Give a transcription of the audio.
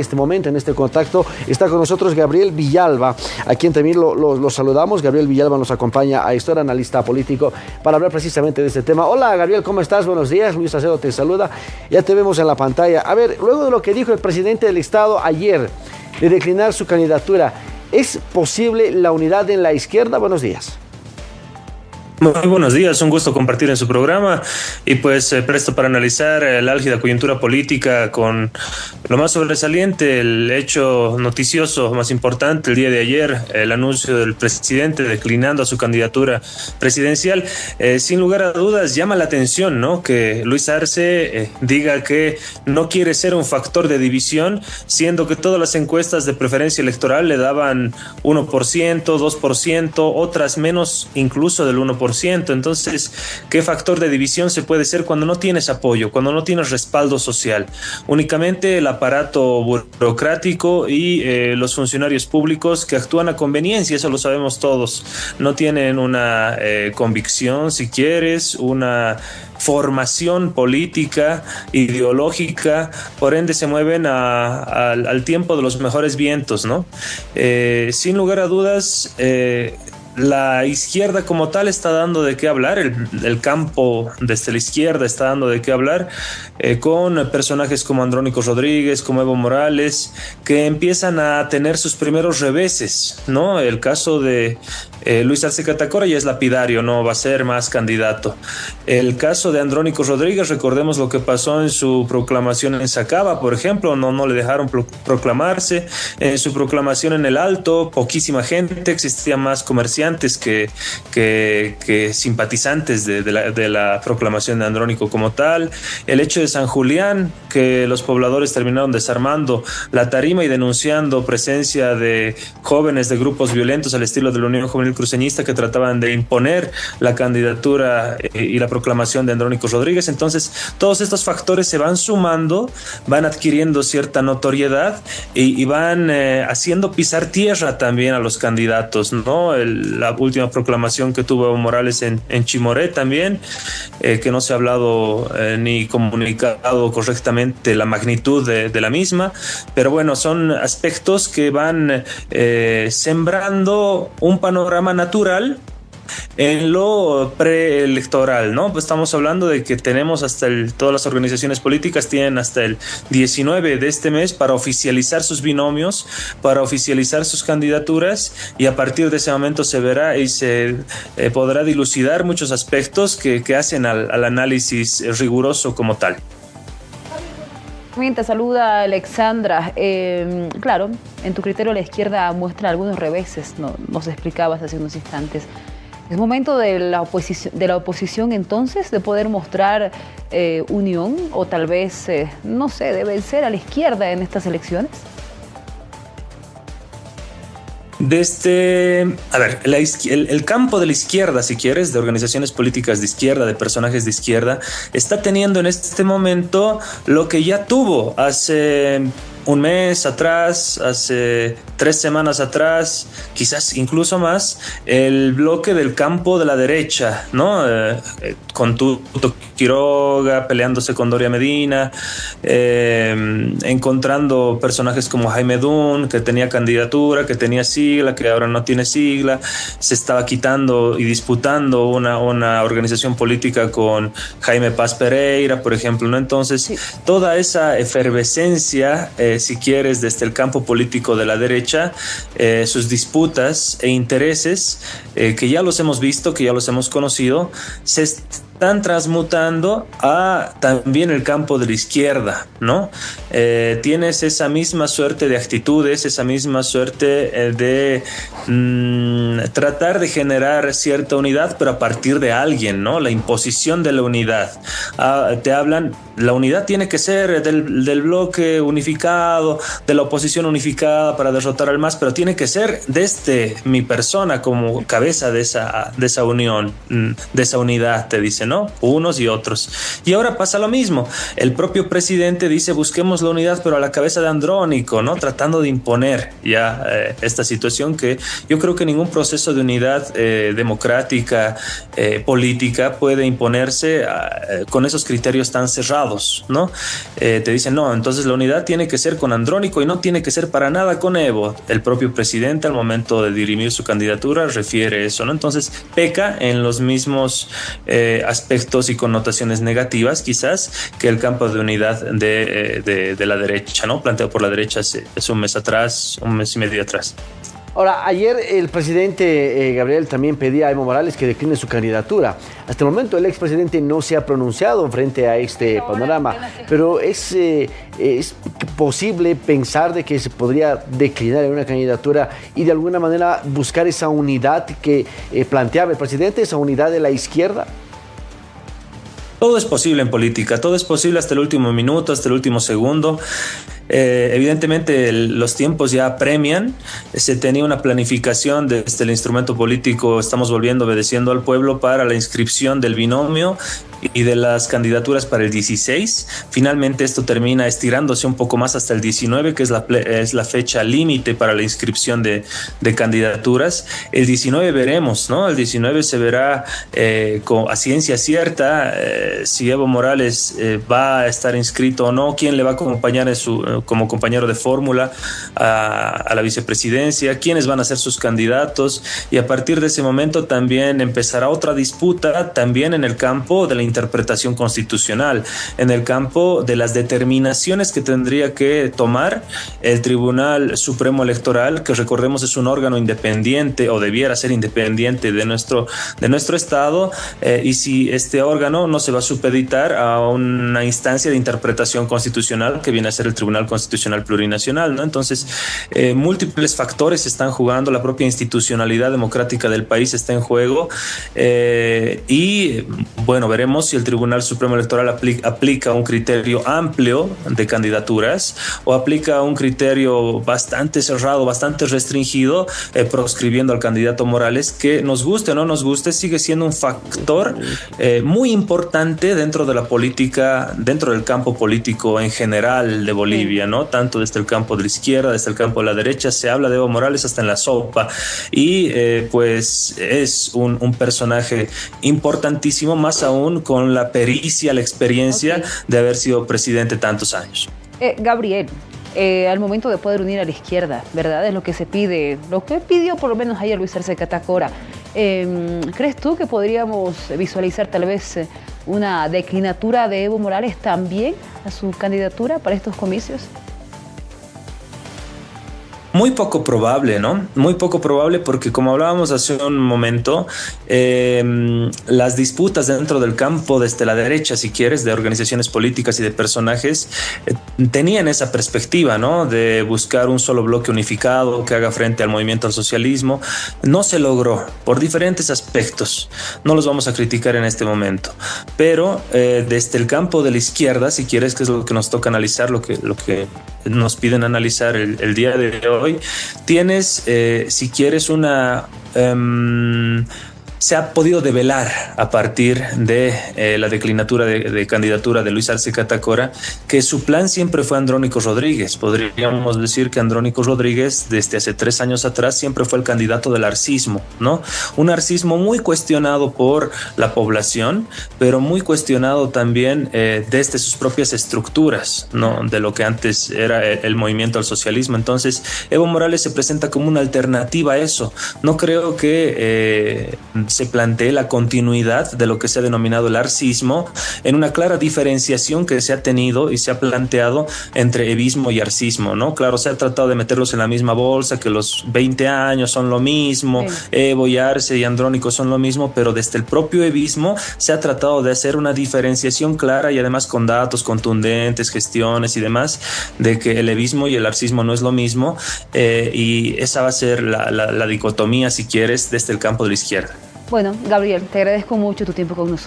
este momento, en este contacto, está con nosotros Gabriel Villalba, a quien también lo saludamos. Gabriel Villalba nos acompaña a esta hora, analista político, para hablar precisamente de este tema. Hola Gabriel, ¿cómo estás? Buenos días, Luis Acedo te saluda, ya te vemos en la pantalla. A ver, luego de lo que dijo el presidente del Estado ayer, de declinar su candidatura, ¿es posible la unidad en la izquierda? Buenos días. Muy buenos días, un gusto compartir en su programa y pues presto para analizar la álgida coyuntura política con lo más sobresaliente, el hecho noticioso más importante el día de ayer, el anuncio del presidente declinando a su candidatura presidencial. Sin lugar a dudas llama la atención, ¿no?, que Luis Arce diga que no quiere ser un factor de división, siendo que todas las encuestas de preferencia electoral le daban 1%, 2%, otras menos incluso del 1%. Entonces, ¿qué factor de división se puede ser cuando no tienes apoyo, cuando no tienes respaldo social? Únicamente el aparato burocrático y los funcionarios públicos que actúan a conveniencia, eso lo sabemos todos. No tienen una convicción, si quieres, una formación política, ideológica, por ende se mueven al tiempo de los mejores vientos, ¿no? Sin lugar a dudas, la izquierda como tal está dando de qué hablar, el campo desde la izquierda está dando de qué hablar, con personajes como Andrónico Rodríguez, como Evo Morales, que empiezan a tener sus primeros reveses, ¿no? El caso de Luis Arce Catacora ya es lapidario, no va a ser más candidato. El caso de Andrónico Rodríguez, recordemos lo que pasó en su proclamación en Sacaba, por ejemplo, no le dejaron proclamarse. En su proclamación en el Alto, poquísima gente, existían más comerciantes que simpatizantes de la proclamación de Andrónico como tal. El hecho de San Julián, que los pobladores terminaron desarmando la tarima y denunciando presencia de jóvenes de grupos violentos al estilo de la Unión Juvenil Cruceñista que trataban de imponer la candidatura y la proclamación de Andrónico Rodríguez. Entonces, todos estos factores se van sumando, van adquiriendo cierta notoriedad y van haciendo pisar tierra también a los candidatos, ¿no? La última proclamación que tuvo Evo Morales en Chimoré también, que no se ha hablado ni comunicado correctamente la magnitud de la misma, pero bueno, son aspectos que van sembrando un panorama natural en lo preelectoral, ¿no? Pues estamos hablando de que tenemos todas las organizaciones políticas tienen hasta el 19 de este mes para oficializar sus binomios, para oficializar sus candidaturas, y a partir de ese momento se verá y se podrá dilucidar muchos aspectos que hacen al análisis riguroso como tal. Te saluda Alexandra. Claro, en tu criterio la izquierda muestra algunos reveses, nos explicabas hace unos instantes. ¿Es momento de la oposición entonces de poder mostrar unión o tal vez, no sé, de vencer a la izquierda en estas elecciones? El campo de la izquierda, si quieres, de organizaciones políticas de izquierda, de personajes de izquierda, está teniendo en este momento lo que ya tuvo hace un mes atrás, hace 3 semanas atrás, quizás incluso más, el bloque del campo de la derecha, ¿no? Con Tuto Quiroga peleándose con Doria Medina, encontrando personajes como Jaime Dun, que tenía candidatura, que tenía sigla, que ahora no tiene sigla, se estaba quitando y disputando una organización política con Jaime Paz Pereira, por ejemplo, ¿no? Entonces, sí, toda esa efervescencia, si quieres, desde el campo político de la derecha, sus disputas e intereses, que ya los hemos visto, que ya los hemos conocido, se están transmutando a también el campo de la izquierda, ¿no? Tienes esa misma suerte de actitudes, esa misma suerte de tratar de generar cierta unidad, pero a partir de alguien, ¿no? La imposición de la unidad. Te hablan, la unidad tiene que ser del bloque unificado, de la oposición unificada para derrotar al MAS, pero tiene que ser desde mi persona como cabeza de esa unión, de esa unidad, te dicen, ¿no? Unos y otros. Y ahora pasa lo mismo. El propio presidente dice busquemos la unidad, pero a la cabeza de Andrónico, ¿no? Tratando de imponer ya esta situación que yo creo que ningún proceso de unidad democrática, política puede imponerse con esos criterios tan cerrados, ¿no? Te dicen, no, entonces la unidad tiene que ser con Andrónico y no tiene que ser para nada con Evo. El propio presidente al momento de dirimir su candidatura refiere eso, ¿no? Entonces peca en los mismos aspectos y connotaciones negativas quizás que el campo de unidad de la derecha, ¿no? Planteado por la derecha hace un mes atrás, un mes y medio atrás. Ahora, ayer el presidente Gabriel también pedía a Evo Morales que decline su candidatura. Hasta el momento el expresidente no se ha pronunciado frente a este panorama, pero es posible pensar de que se podría declinar en una candidatura y de alguna manera buscar esa unidad que planteaba el presidente, esa unidad de la izquierda. Todo es posible en política, todo es posible hasta el último minuto, hasta el último segundo. Evidentemente los tiempos ya apremian, se tenía una planificación desde el instrumento político, estamos volviendo obedeciendo al pueblo para la inscripción del binomio y de las candidaturas para el 16. Finalmente esto termina estirándose un poco más hasta el 19, que es la fecha límite para la inscripción de candidaturas. El 19 veremos, ¿no? El 19 se verá a ciencia cierta si Evo Morales va a estar inscrito o no, quién le va a acompañar como compañero de fórmula a la vicepresidencia, quiénes van a ser sus candidatos, y a partir de ese momento también empezará otra disputa también en el campo de la interpretación constitucional, en el campo de las determinaciones que tendría que tomar el Tribunal Supremo Electoral, que recordemos es un órgano independiente o debiera ser independiente de nuestro Estado, y si este órgano no se va a supeditar a una instancia de interpretación constitucional que viene a ser el Tribunal Constitucional Plurinacional, ¿no? Entonces, múltiples factores están jugando, la propia institucionalidad democrática del país está en juego, y bueno, veremos si el Tribunal Supremo Electoral aplica un criterio amplio de candidaturas o aplica un criterio bastante cerrado, bastante restringido, proscribiendo al candidato Morales, que nos guste o no nos guste, sigue siendo un factor muy importante dentro de la política, dentro del campo político en general de Bolivia, ¿no? Tanto desde el campo de la izquierda, desde el campo de la derecha, se habla de Evo Morales hasta en la sopa, y pues es un personaje importantísimo, más aún con la pericia, la experiencia de haber sido presidente tantos años. Gabriel, al momento de poder unir a la izquierda, ¿verdad? Es lo que se pide, lo que pidió por lo menos ayer Luis Arce Catacora. ¿Crees tú que podríamos visualizar tal vez una declinatura de Evo Morales también a su candidatura para estos comicios? Muy poco probable, ¿no? Muy poco probable porque, como hablábamos hace un momento, las disputas dentro del campo desde la derecha, si quieres, de organizaciones políticas y de personajes, tenían esa perspectiva, ¿no? De buscar un solo bloque unificado que haga frente al movimiento al socialismo. No se logró por diferentes aspectos. No los vamos a criticar en este momento. Pero desde el campo de la izquierda, si quieres, que es lo que nos toca analizar, lo que nos piden analizar el día de hoy, tienes, si quieres, se ha podido develar a partir de la declinatura de candidatura de Luis Arce Catacora que su plan siempre fue Andrónico Rodríguez. Podríamos decir que Andrónico Rodríguez desde hace 3 años atrás siempre fue el candidato del arcismo, ¿no? Un arcismo muy cuestionado por la población, pero muy cuestionado también desde sus propias estructuras, ¿no? De lo que antes era el movimiento al socialismo. Entonces, Evo Morales se presenta como una alternativa a eso. No creo que se plantee la continuidad de lo que se ha denominado el arcismo, en una clara diferenciación que se ha tenido y se ha planteado entre evismo y arcismo, ¿no? Claro, se ha tratado de meterlos en la misma bolsa, que los 20 años son lo mismo, sí. Evo y Arce y Andrónico son lo mismo, pero desde el propio evismo se ha tratado de hacer una diferenciación clara y además con datos contundentes, gestiones y demás, de que el evismo y el arcismo no es lo mismo, y esa va a ser la dicotomía, si quieres, desde el campo de la izquierda. Bueno, Gabriel, te agradezco mucho tu tiempo con nosotros.